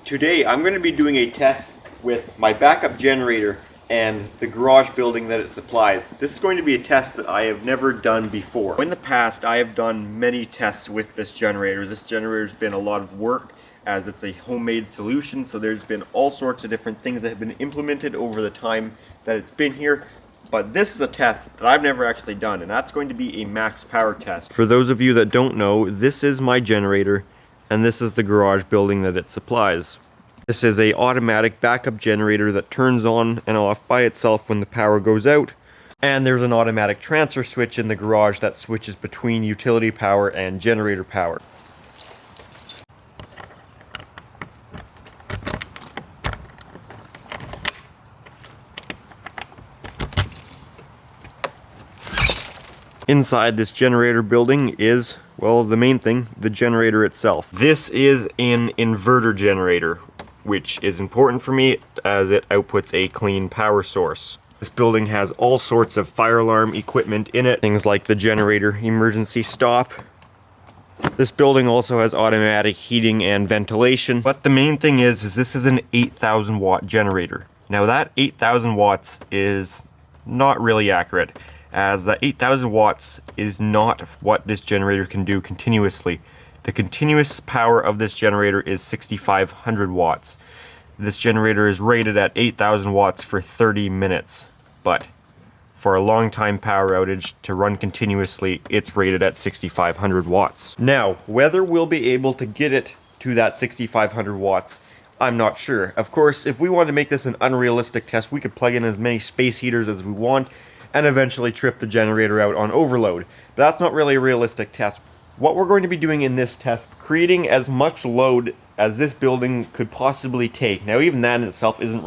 Today I'm going to be doing a test with my backup generator and the garage building that it supplies. This is going to be a test that I have never done before. In the past I have done many tests with this generator. This generator's been a lot of work as it's a homemade solution, so there's been all sorts of different things that have been implemented over the time that it's been here. But this is a test that I've never actually done, and that's going to be a max power test. For those of you that don't know, this is my generator and this is the garage building that it supplies. This is a automatic backup generator that turns on and off by itself when the power goes out. And there's an automatic transfer switch in the garage that switches between utility power and generator power. Inside this generator building is, well, the main thing, the generator itself. This is an inverter generator, which is important for me as it outputs a clean power source. This building has all sorts of fire alarm equipment in it, things like the generator emergency stop. This building also has automatic heating and ventilation, but the main thing is this is an 8,000 watt generator. Now that 8,000 watts is not really accurate, as that 8,000 watts is not what this generator can do continuously. The continuous power of this generator is 6,500 watts. This generator is rated at 8,000 watts for 30 minutes, but for a long time power outage to run continuously, it's rated at 6,500 watts. Now, whether we'll be able to get it to that 6,500 watts, I'm not sure. Of course, if we want to make this an unrealistic test, we could plug in as many space heaters as we want and eventually trip the generator out on overload. But that's not really a realistic test. What we're going to be doing in this test, creating as much load as this building could possibly take. Now even that in itself isn't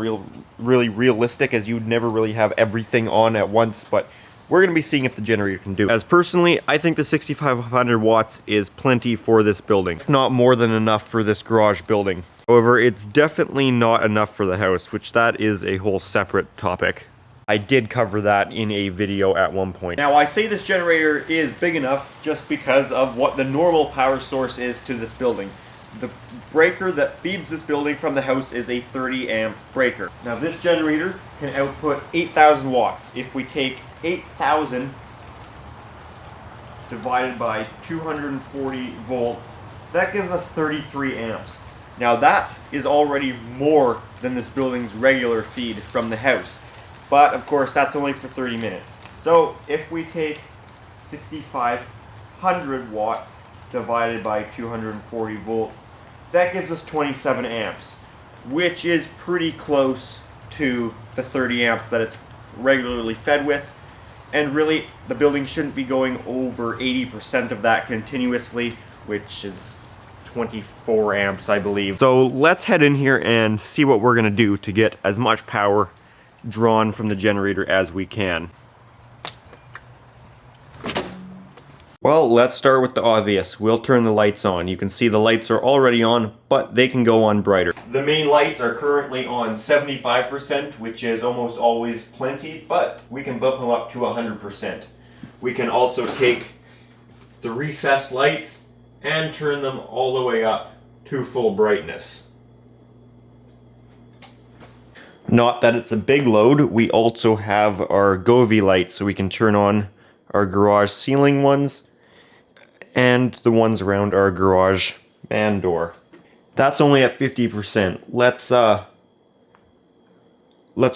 really realistic, as you would never really have everything on at once, but we're going to be seeing if the generator can do it. As personally, I think the 6,500 watts is plenty for this building, if not more than enough for this garage building. However, it's definitely not enough for the house, which that is a whole separate topic. I did cover that in a video at one point. Now I say this generator is big enough just because of what the normal power source is to this building. The breaker that feeds this building from the house is a 30 amp breaker. Now this generator can output 8,000 watts. If we take 8,000 divided by 240 volts, that gives us 33 amps. Now that is already more than this building's regular feed from the house. But of course that's only for 30 minutes. So if we take 6,500 watts divided by 240 volts, that gives us 27 amps, which is pretty close to the 30 amps that it's regularly fed with. And really, the building shouldn't be going over 80% of that continuously, which is 24 amps, I believe. So let's head in here and see what we're gonna do to get as much power drawn from the generator as we can. Well, let's start with the obvious. We'll turn the lights on. You can see the lights are already on, but they can go on brighter. The main lights are currently on 75%, which is almost always plenty, but we can bump them up to 100%. We can also take the recessed lights and turn them all the way up to full brightness. Not that it's a big load, we also have our Govee lights, so we can turn on our garage ceiling ones and the ones around our garage man door. That's only at 50%. Let's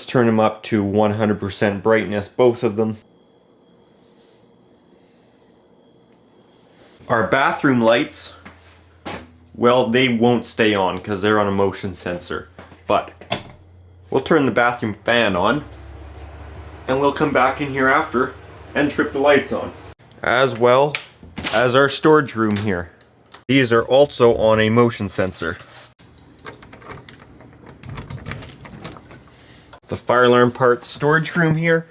turn them up to 100% brightness, both of them. Our bathroom lights, well, they won't stay on because they're on a motion sensor, but we'll turn the bathroom fan on, and we'll come back in here after and trip the lights on. As well as our storage room here. These are also on a motion sensor. The fire alarm part storage room here.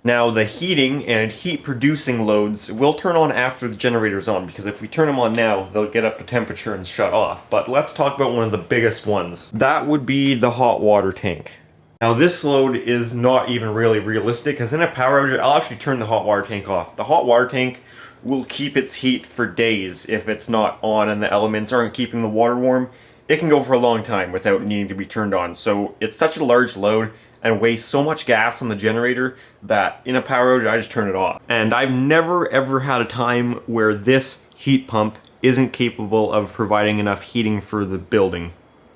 Now the heating and heat producing loads will turn on after the generator's on, because if we turn them on now, they'll get up to temperature and shut off. But let's talk about one of the biggest ones. That would be the hot water tank. Now this load is not even really realistic, because in a power outage, I'll actually turn the hot water tank off. The hot water tank will keep its heat for days if it's not on and the elements aren't keeping the water warm. it can go for a long time without needing to be turned on. So it's such a large load and wastes so much gas on the generator that in a power outage I just turn it off. And I've never ever had a time where this heat pump isn't capable of providing enough heating for the building.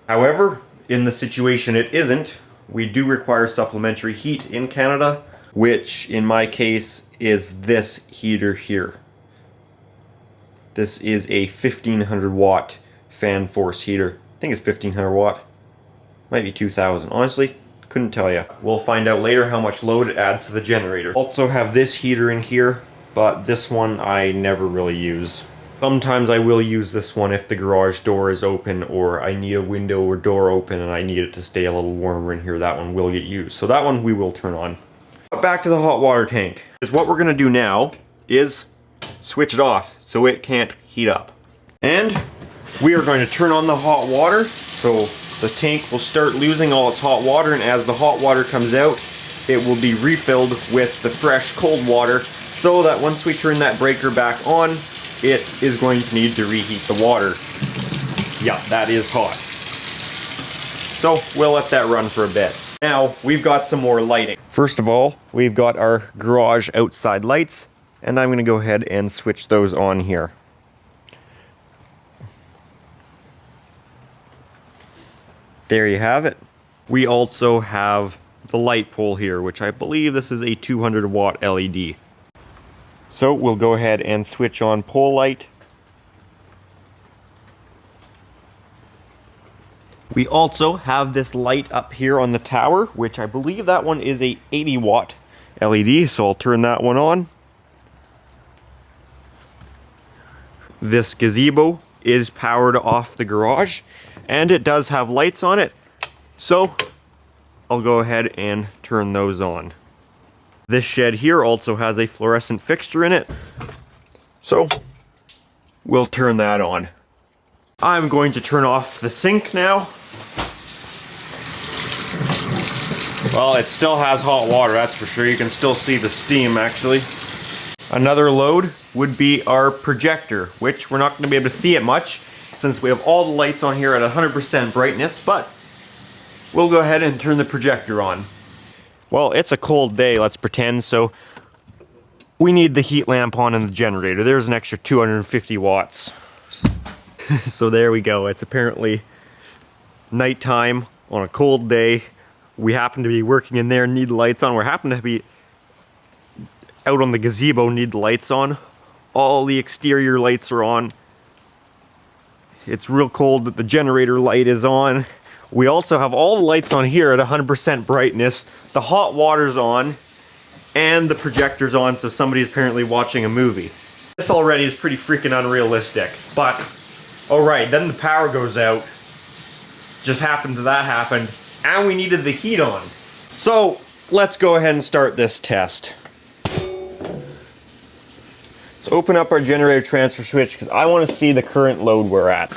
However, in the situation it isn't, we do require supplementary heat in Canada, which in my case is this heater here. This is a 1500 watt fan force heater. I think it's 1500 watt. Might be 2000. Honestly, couldn't tell you. We'll find out later how much load it adds to the generator. Also have this heater in here, but this one I never really use. Sometimes I will use this one if the garage door is open or I need a window or door open and I need it to stay a little warmer in here. That one will get used. So that one we will turn on. But back to the hot water tank. Is what we're gonna do now is switch it off so it can't heat up. And we are going to turn on the hot water so the tank will start losing all its hot water, and as the hot water comes out, it will be refilled with the fresh cold water so that once we turn that breaker back on, it is going to need to reheat the water. Yeah, that is hot. So we'll let that run for a bit. Now we've got some more lighting. First of all, we've got our garage outside lights, and I'm going to go ahead and switch those on here. There you have it. We also have the light pole here, which I believe this is a 200 watt LED. So we'll go ahead and switch on pole light. We also have this light up here on the tower, which I believe that one is a 80 watt LED, so I'll turn that one on. This gazebo is powered off the garage, and it does have lights on it, so I'll go ahead and turn those on. This shed here also has a fluorescent fixture in it, so we'll turn that on. I'm going to turn off the sink now. Well, it still has hot water, that's for sure. You can still see the steam, actually. Another load would be our projector, which we're not going to be able to see it much since we have all the lights on here at 100% brightness, but we'll go ahead and turn the projector on. Well, it's a cold day, let's pretend, so we need the heat lamp on in the generator. There's an extra 250 watts. So there we go. It's apparently nighttime on a cold day. We happen to be working in there, need the lights on. We happen to be out on the gazebo, need the lights on. All the exterior lights are on. It's real cold that the generator light is on. We also have all the lights on here at 100% brightness. The hot water's on, and the projector's on, so somebody's apparently watching a movie. This already is pretty freaking unrealistic, but alright, then the power goes out. Just happened that happened, and we needed the heat on. So, let's go ahead and start this test. Let's open up our generator transfer switch, because I want to see the current load we're at.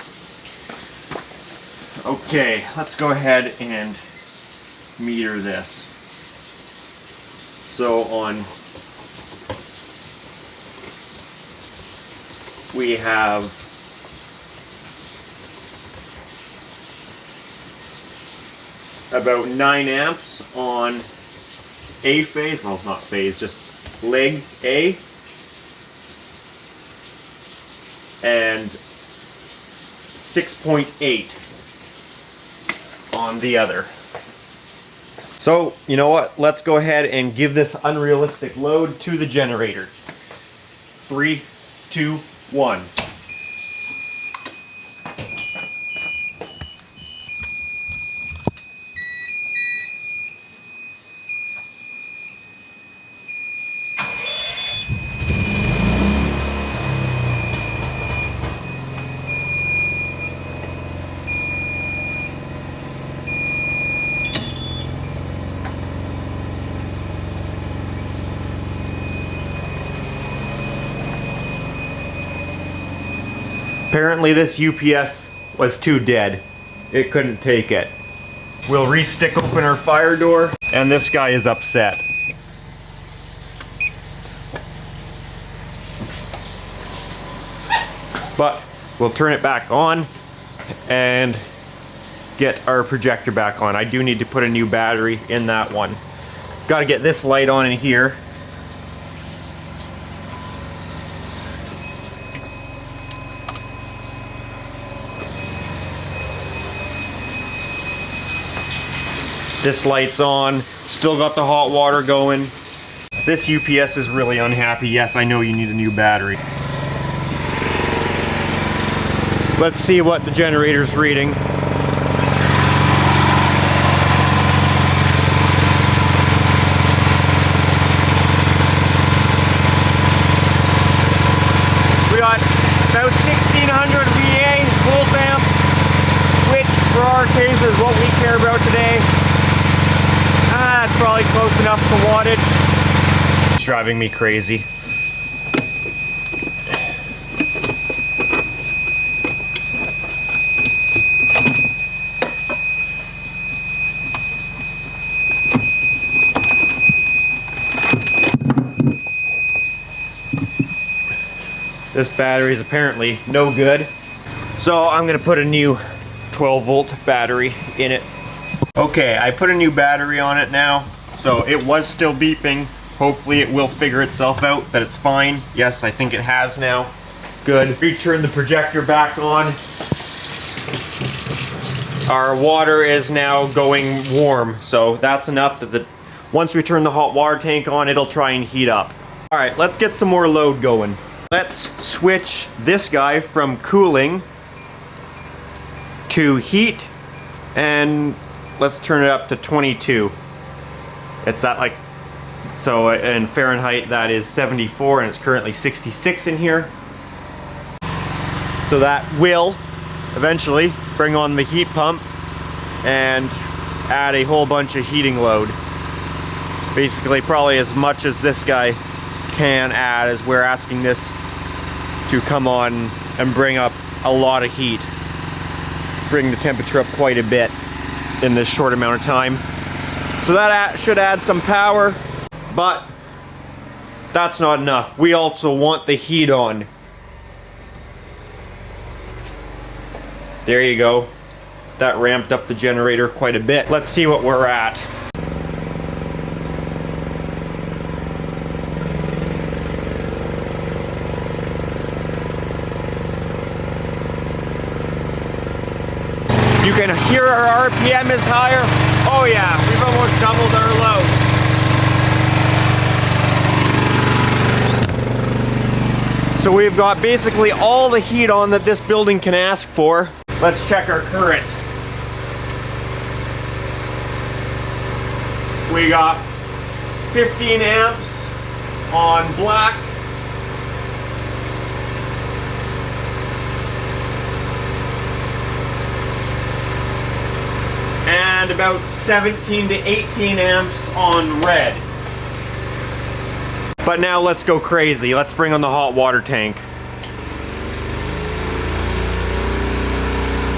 Okay, let's go ahead and meter this. So we have about 9 amps on A phase, well not phase, just leg A, and 6.8 on the other. So, you know what? Let's go ahead and give this unrealistic load to the generator. 3, 2, 1. Apparently this UPS was too dead. It couldn't take it. We'll re-stick open our fire door, and this guy is upset. But we'll turn it back on, and get our projector back on. I do need to put a new battery in that one. Got to get this light on in here. This light's on. Still got the hot water going. This UPS is really unhappy. Yes, I know you need a new battery. Let's see what the generator's reading. We got about 1600 VA cooldown, which for our case is what we care about today. That's probably close enough to wattage. It's driving me crazy. This battery is apparently no good. So I'm gonna put a new 12-volt battery in it. Okay, I put a new battery on it now. So it was still beeping. Hopefully it will figure itself out that it's fine. Yes, I think it has now. Good. Return the projector back on. Our water is now going warm. So that's enough that once we turn the hot water tank on, it'll try and heat up. All right, let's get some more load going. Let's switch this guy from cooling to heat, and let's turn it up to 22. It's at like, so in Fahrenheit that is 74 and it's currently 66 in here. So that will eventually bring on the heat pump and add a whole bunch of heating load. Basically probably as much as this guy can add, as we're asking this to come on and bring up a lot of heat. Bring the temperature up quite a bit in this short amount of time. So that should add some power, but that's not enough. We also want the heat on. There you go. That ramped up the generator quite a bit. Let's see what we're at. You can hear our RPM is higher. Oh yeah, we've almost doubled our load. So we've got basically all the heat on that this building can ask for. Let's check our current. We got 15 amps on black. And about 17 to 18 amps on red. But now let's go crazy. Let's bring on the hot water tank.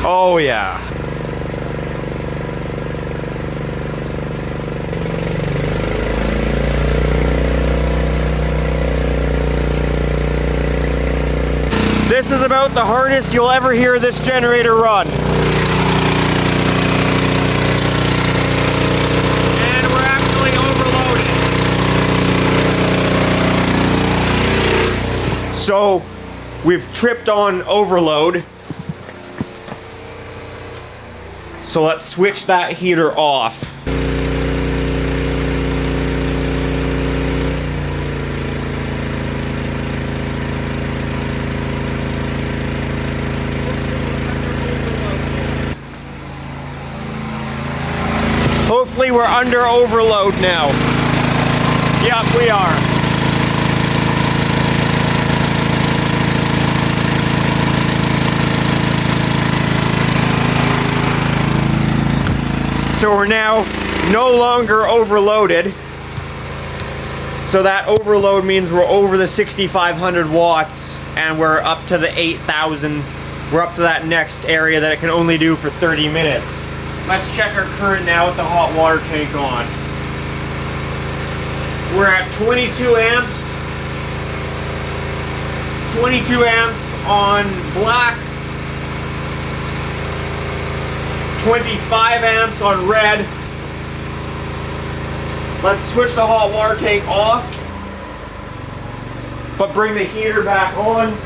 Oh yeah. This is about the hardest you'll ever hear this generator run. So we've tripped on overload. So let's switch that heater off. Hopefully we're under overload now. Yep, we are. So we're now no longer overloaded. So that overload means we're over the 6,500 watts and we're up to the 8,000. We're up to that next area that it can only do for 30 minutes. Let's check our current now with the hot water tank on. We're at 22 amps. 22 amps on black. 25 amps on red. Let's switch the hot water tank off, but bring the heater back on.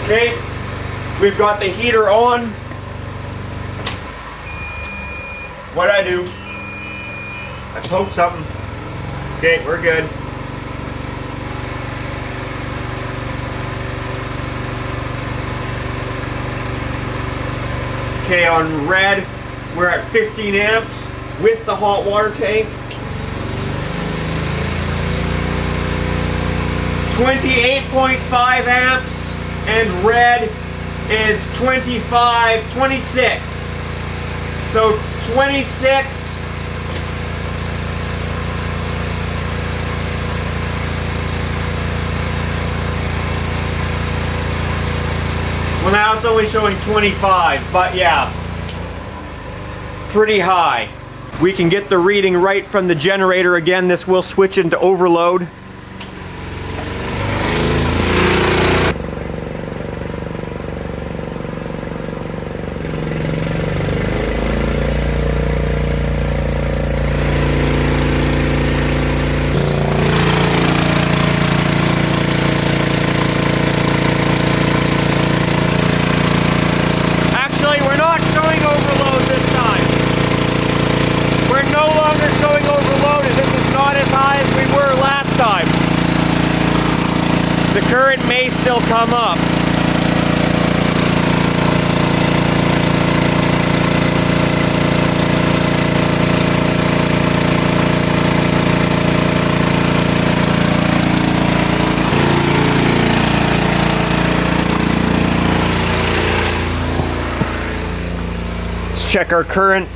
Okay, we've got the heater on. What'd I do? I poked something. Okay, we're good. Okay, on red, we're at 15 amps with the hot water tank. 28.5 amps, and red is 26. So 26. Well, now it's only showing 25, but yeah, pretty high. We can get the reading right from the generator again. This will switch into overload. The current may still come up. Let's check our current.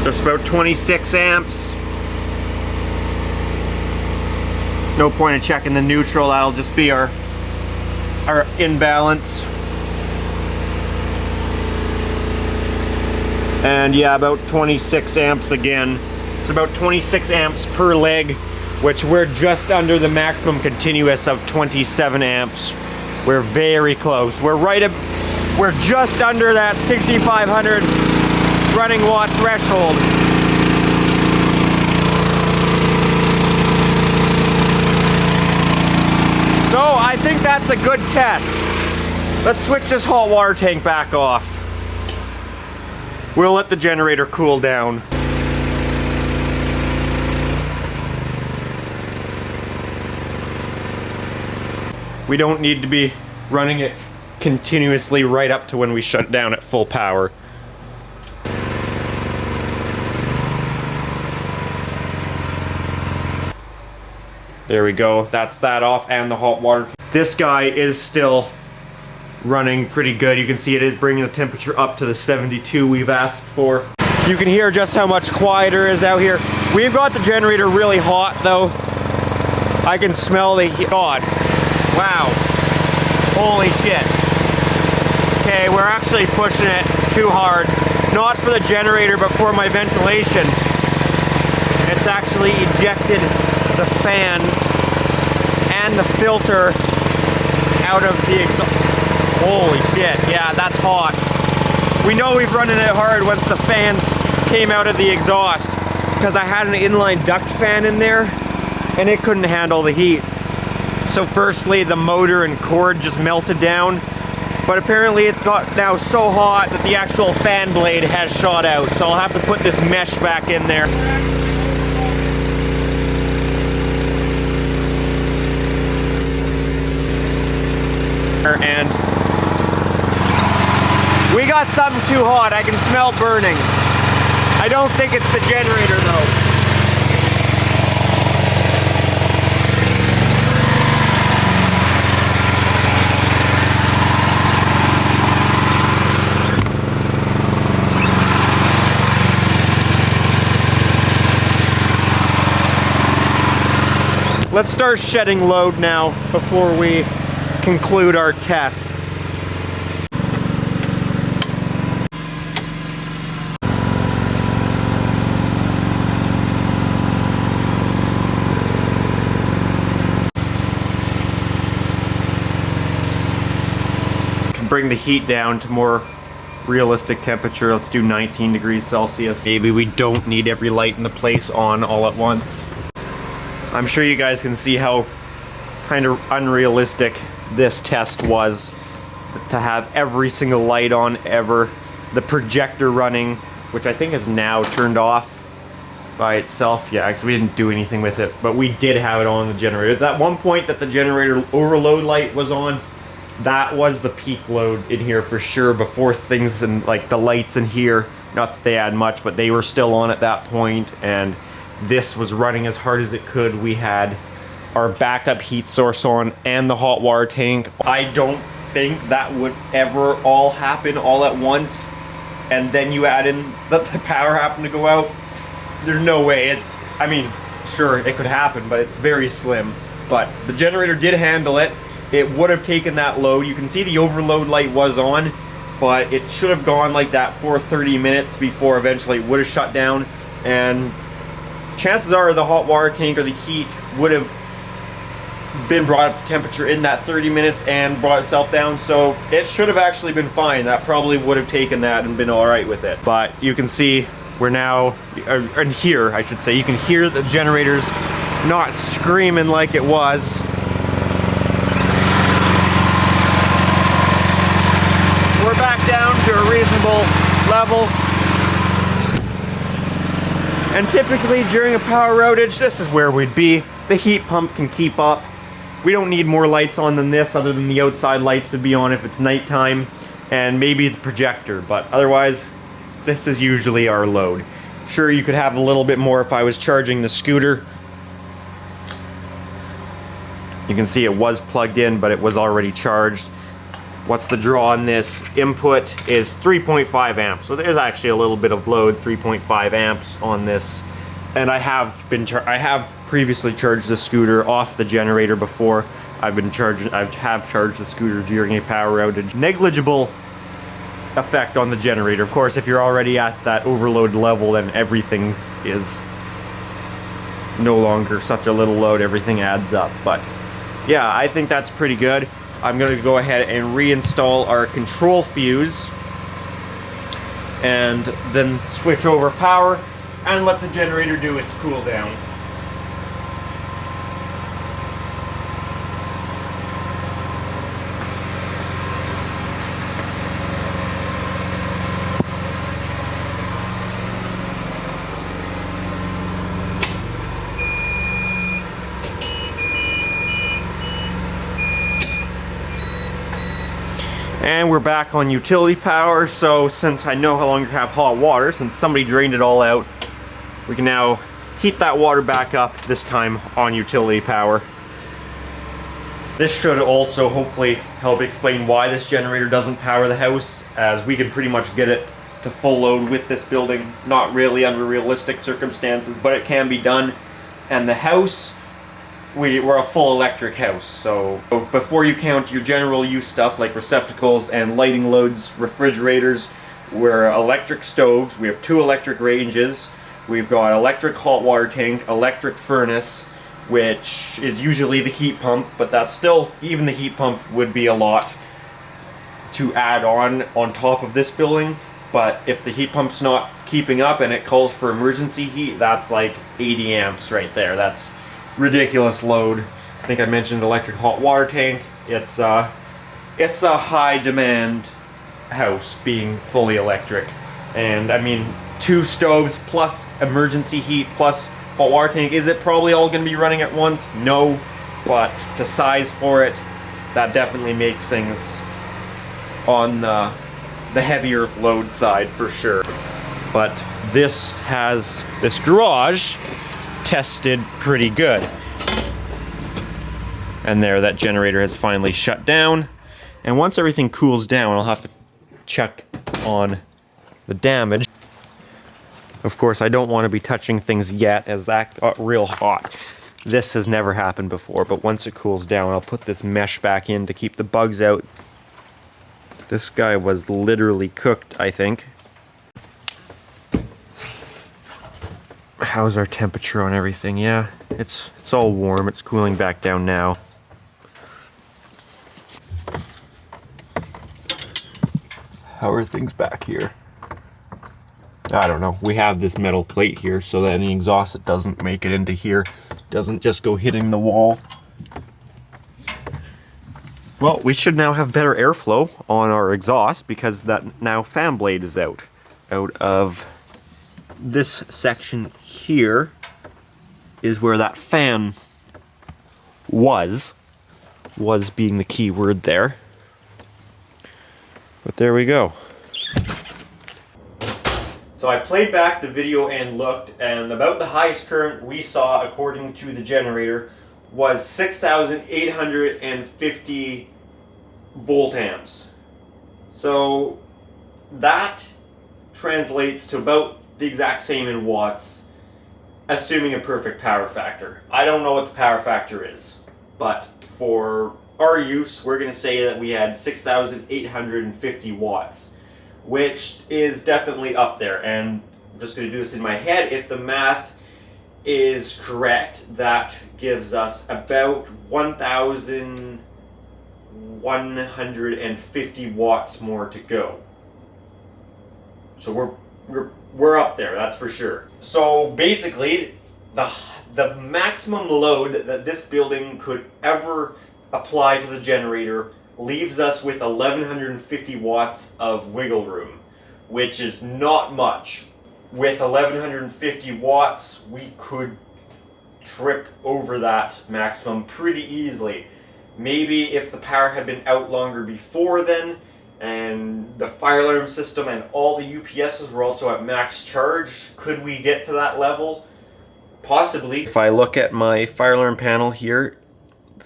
Just about 26 amps. No point in checking the neutral, that'll just be our imbalance. And yeah, about 26 amps again. It's about 26 amps per leg, which we're just under the maximum continuous of 27 amps. We're very close. We're just under that 6500 running watt threshold. So I think that's a good test. Let's switch this hot water tank back off. We'll let the generator cool down. We don't need to be running it continuously right up to when we shut down at full power. There we go, that's that off, and the hot water. This guy is still running pretty good. You can see it is bringing the temperature up to the 72 we've asked for. You can hear just how much quieter it is out here. We've got the generator really hot though. I can smell the heat. God, wow, holy shit. Okay, we're actually pushing it too hard. Not for the generator, but for my ventilation. It's actually ejected the fan and the filter out of the exhaust. Holy shit, yeah, that's hot. We know we've run it hard once the fans came out of the exhaust, because I had an inline duct fan in there and it couldn't handle the heat. So firstly, the motor and cord just melted down, but apparently it's got now so hot that the actual fan blade has shot out. So I'll have to put this mesh back in there. And we got something too hot. I can smell burning. I don't think it's the generator though. let's start shedding load now before we conclude our test. Bring the heat down to more realistic temperature. Let's do 19 degrees Celsius. Maybe we don't need every light in the place on all at once. I'm sure you guys can see how kind of unrealistic this test was, to have every single light on ever. The projector running, which I think is now turned off by itself. Yeah, because we didn't do anything with it, but we did have it on the generator. At that one point that the generator overload light was on, that was the peak load in here for sure, before things and like the lights in here, not that they had much, but they were still on at that point, and this was running as hard as it could. We had our backup heat source on and the hot water tank. I don't think that would ever all happen all at once, and then you add in that the power happened to go out. There's no way. I mean, sure, it could happen, but it's very slim. But the generator did handle it. It would have taken that load. You can see the overload light was on, but it should have gone like that for 30 minutes before eventually it would have shut down. And chances are the hot water tank or the heat would have been brought up to temperature in that 30 minutes and brought itself down. So it should have actually been fine. That probably would have taken that and been all right with it. But you can see we're now, and here I should say, you can hear the generators not screaming like it was. We're back down to a reasonable level. And typically during a power outage, this is where we'd be. The heat pump can keep up. We don't need more lights on than this, other than the outside lights would be on if it's nighttime, and maybe the projector, but otherwise, this is usually our load. Sure, you could have a little bit more if I was charging the scooter. You can see it was plugged in, but it was already charged. What's the draw on this? Input is 3.5 amps, so there's actually a little bit of load, 3.5 amps on this. And I have previously charged the scooter off the generator before. I have charged the scooter during a power outage. Negligible effect on the generator. Of course, if you're already at that overload level, then everything is no longer such a little load, everything adds up. But yeah, I think that's pretty good. I'm going to go ahead and reinstall our control fuse and then switch over power and let the generator do its cool down. And we're back on utility power, so since I no longer have hot water, since somebody drained it all out, we can now heat that water back up, this time on utility power. This should also hopefully help explain why this generator doesn't power the house, as we can pretty much get it to full load with this building. Not really under realistic circumstances, but it can be done. And the house, we're a full electric house, so before you count your general use stuff like receptacles and lighting loads, refrigerators, we're electric stoves, we have 2 electric ranges, we've got electric hot water tank, electric furnace, which is usually the heat pump, but that's still, even the heat pump would be a lot to add on top of this building. But if the heat pump's not keeping up and it calls for emergency heat, that's like 80 amps right there. That's ridiculous load. I think I mentioned electric hot water tank. It's a high demand house being fully electric. And I mean, 2 stoves plus emergency heat plus hot water tank. Is it probably all going to be running at once? No, but to size for it, that definitely makes things on the heavier load side for sure. But this garage tested pretty good. And there, that generator has finally shut down. And once everything cools down, I'll have to check on the damage. Of course, I don't want to be touching things yet, as that got real hot. This has never happened before, but once it cools down, I'll put this mesh back in to keep the bugs out. This guy was literally cooked, I think. How's our temperature on everything? Yeah, it's all warm. It's cooling back down now. How are things back here? I don't know. We have this metal plate here so that any exhaust that doesn't make it into here doesn't just go hitting the wall. Well, we should now have better airflow on our exhaust because that now fan blade is out of this section here is where that fan was being the key word there. But there we go. So I played back the video and looked, and about the highest current we saw according to the generator was 6,850 volt amps. So that translates to about the exact same in watts, assuming a perfect power factor. I don't know what the power factor is, but for our use, we're going to say that we had 6,850 watts, which is definitely up there. And I'm just going to do this in my head. If the math is correct, that gives us about 1,150 watts more to go. So we're up there, that's for sure. So basically, the maximum load that this building could ever apply to the generator leaves us with 1,150 watts of wiggle room, which is not much. With 1,150 watts, we could trip over that maximum pretty easily. Maybe if the power had been out longer before then, and the fire alarm system and all the UPSs were also at max charge, could we get to that level? Possibly. If I look at my fire alarm panel here,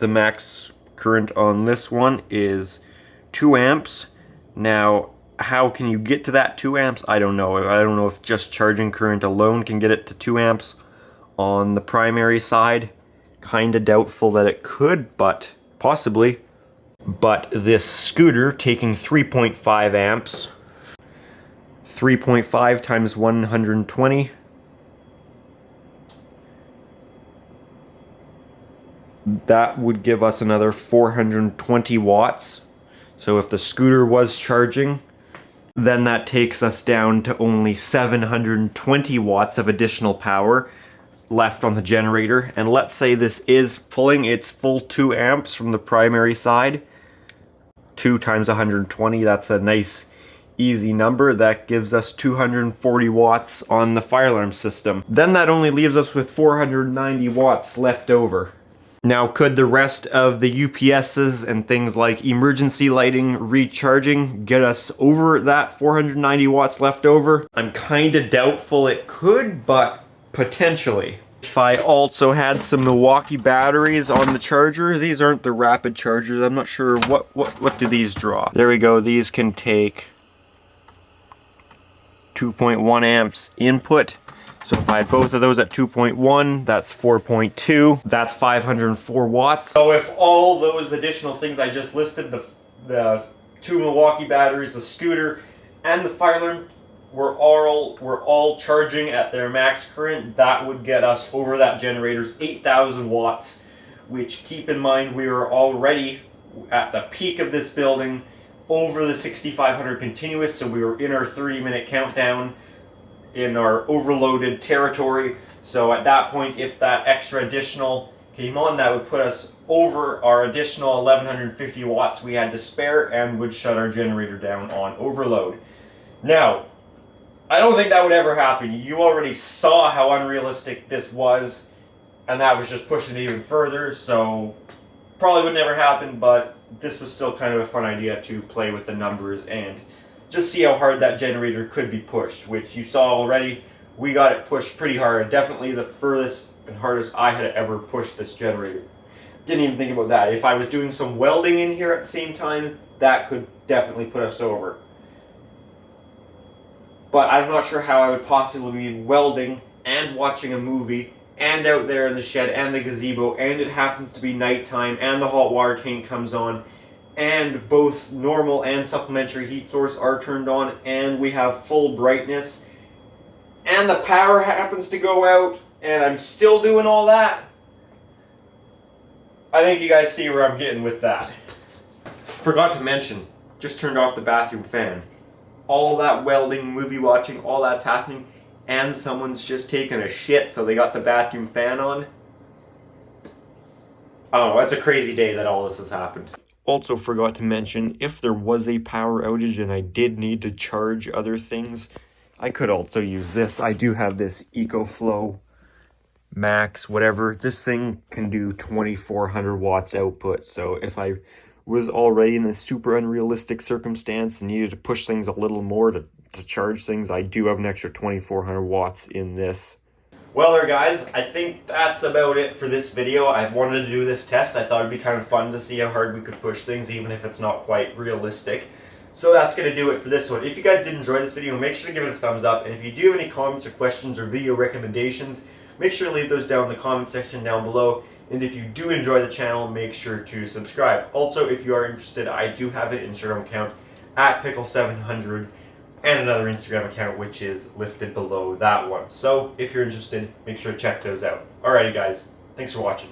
the max current on this one is 2 amps. Now, how can you get to that 2 amps? I don't know. I don't know if just charging current alone can get it to 2 amps on the primary side. Kinda doubtful that it could, but possibly. But this scooter taking 3.5 amps, 3.5 times 120, that would give us another 420 watts. So if the scooter was charging, then that takes us down to only 720 watts of additional power left on the generator. And let's say this is pulling its full 2 amps from the primary side. 2 times 120, that's a nice easy number. That gives us 240 watts on the fire alarm system. Then that only leaves us with 490 watts left over. Now, could the rest of the UPSs and things like emergency lighting recharging get us over that 490 watts left over? I'm kinda doubtful it could, but potentially. If I also had some Milwaukee batteries on the charger, these aren't the rapid chargers. I'm not sure what do these draw. There we go. These can take 2.1 amps input. So if I had both of those at 2.1, that's 4.2. That's 504 watts. So if all those additional things I just listed, the 2 Milwaukee batteries, the scooter, and the fire alarm were all charging at their max current, that would get us over that generator's 8,000 watts, which, keep in mind, we were already at the peak of this building over the 6,500 continuous, so we were in our 30-minute countdown in our overloaded territory. So at that point, if that extra additional came on, that would put us over our additional 1,150 watts we had to spare and would shut our generator down on overload. Now, I don't think that would ever happen. You already saw how unrealistic this was, and that was just pushing it even further, so probably would never happen, but this was still kind of a fun idea to play with the numbers and just see how hard that generator could be pushed, which you saw already. We got it pushed pretty hard. Definitely the furthest and hardest I had ever pushed this generator. Didn't even think about that. If I was doing some welding in here at the same time, that could definitely put us over. But I'm not sure how I would possibly be welding and watching a movie and out there in the shed and the gazebo, and it happens to be nighttime and the hot water tank comes on, and both normal and supplementary heat source are turned on, and we have full brightness, and the power happens to go out, and I'm still doing all that, I think you guys see where I'm getting with that. Forgot to mention, just turned off the bathroom fan. All that welding, movie watching, all that's happening, and someone's just taking a shit, so they got the bathroom fan on. I don't know, it's a crazy day that all this has happened. Also forgot to mention, if there was a power outage and I did need to charge other things, I could also use this. I do have this EcoFlow Max, whatever. This thing can do 2400 watts output, so if I was already in this super unrealistic circumstance and needed to push things a little more to charge things, I do have an extra 2400 watts in this. Well there guys, I think that's about it for this video. I wanted to do this test. I thought it'd be kind of fun to see how hard we could push things even if it's not quite realistic. So that's going to do it for this one. If you guys did enjoy this video, make sure to give it a thumbs up, and if you do have any comments or questions or video recommendations, make sure to leave those down in the comment section down below. And if you do enjoy the channel, make sure to subscribe. Also, if you are interested, I do have an Instagram account at Pickle700 and another Instagram account which is listed below that one. So if you're interested, make sure to check those out. Alrighty guys, thanks for watching.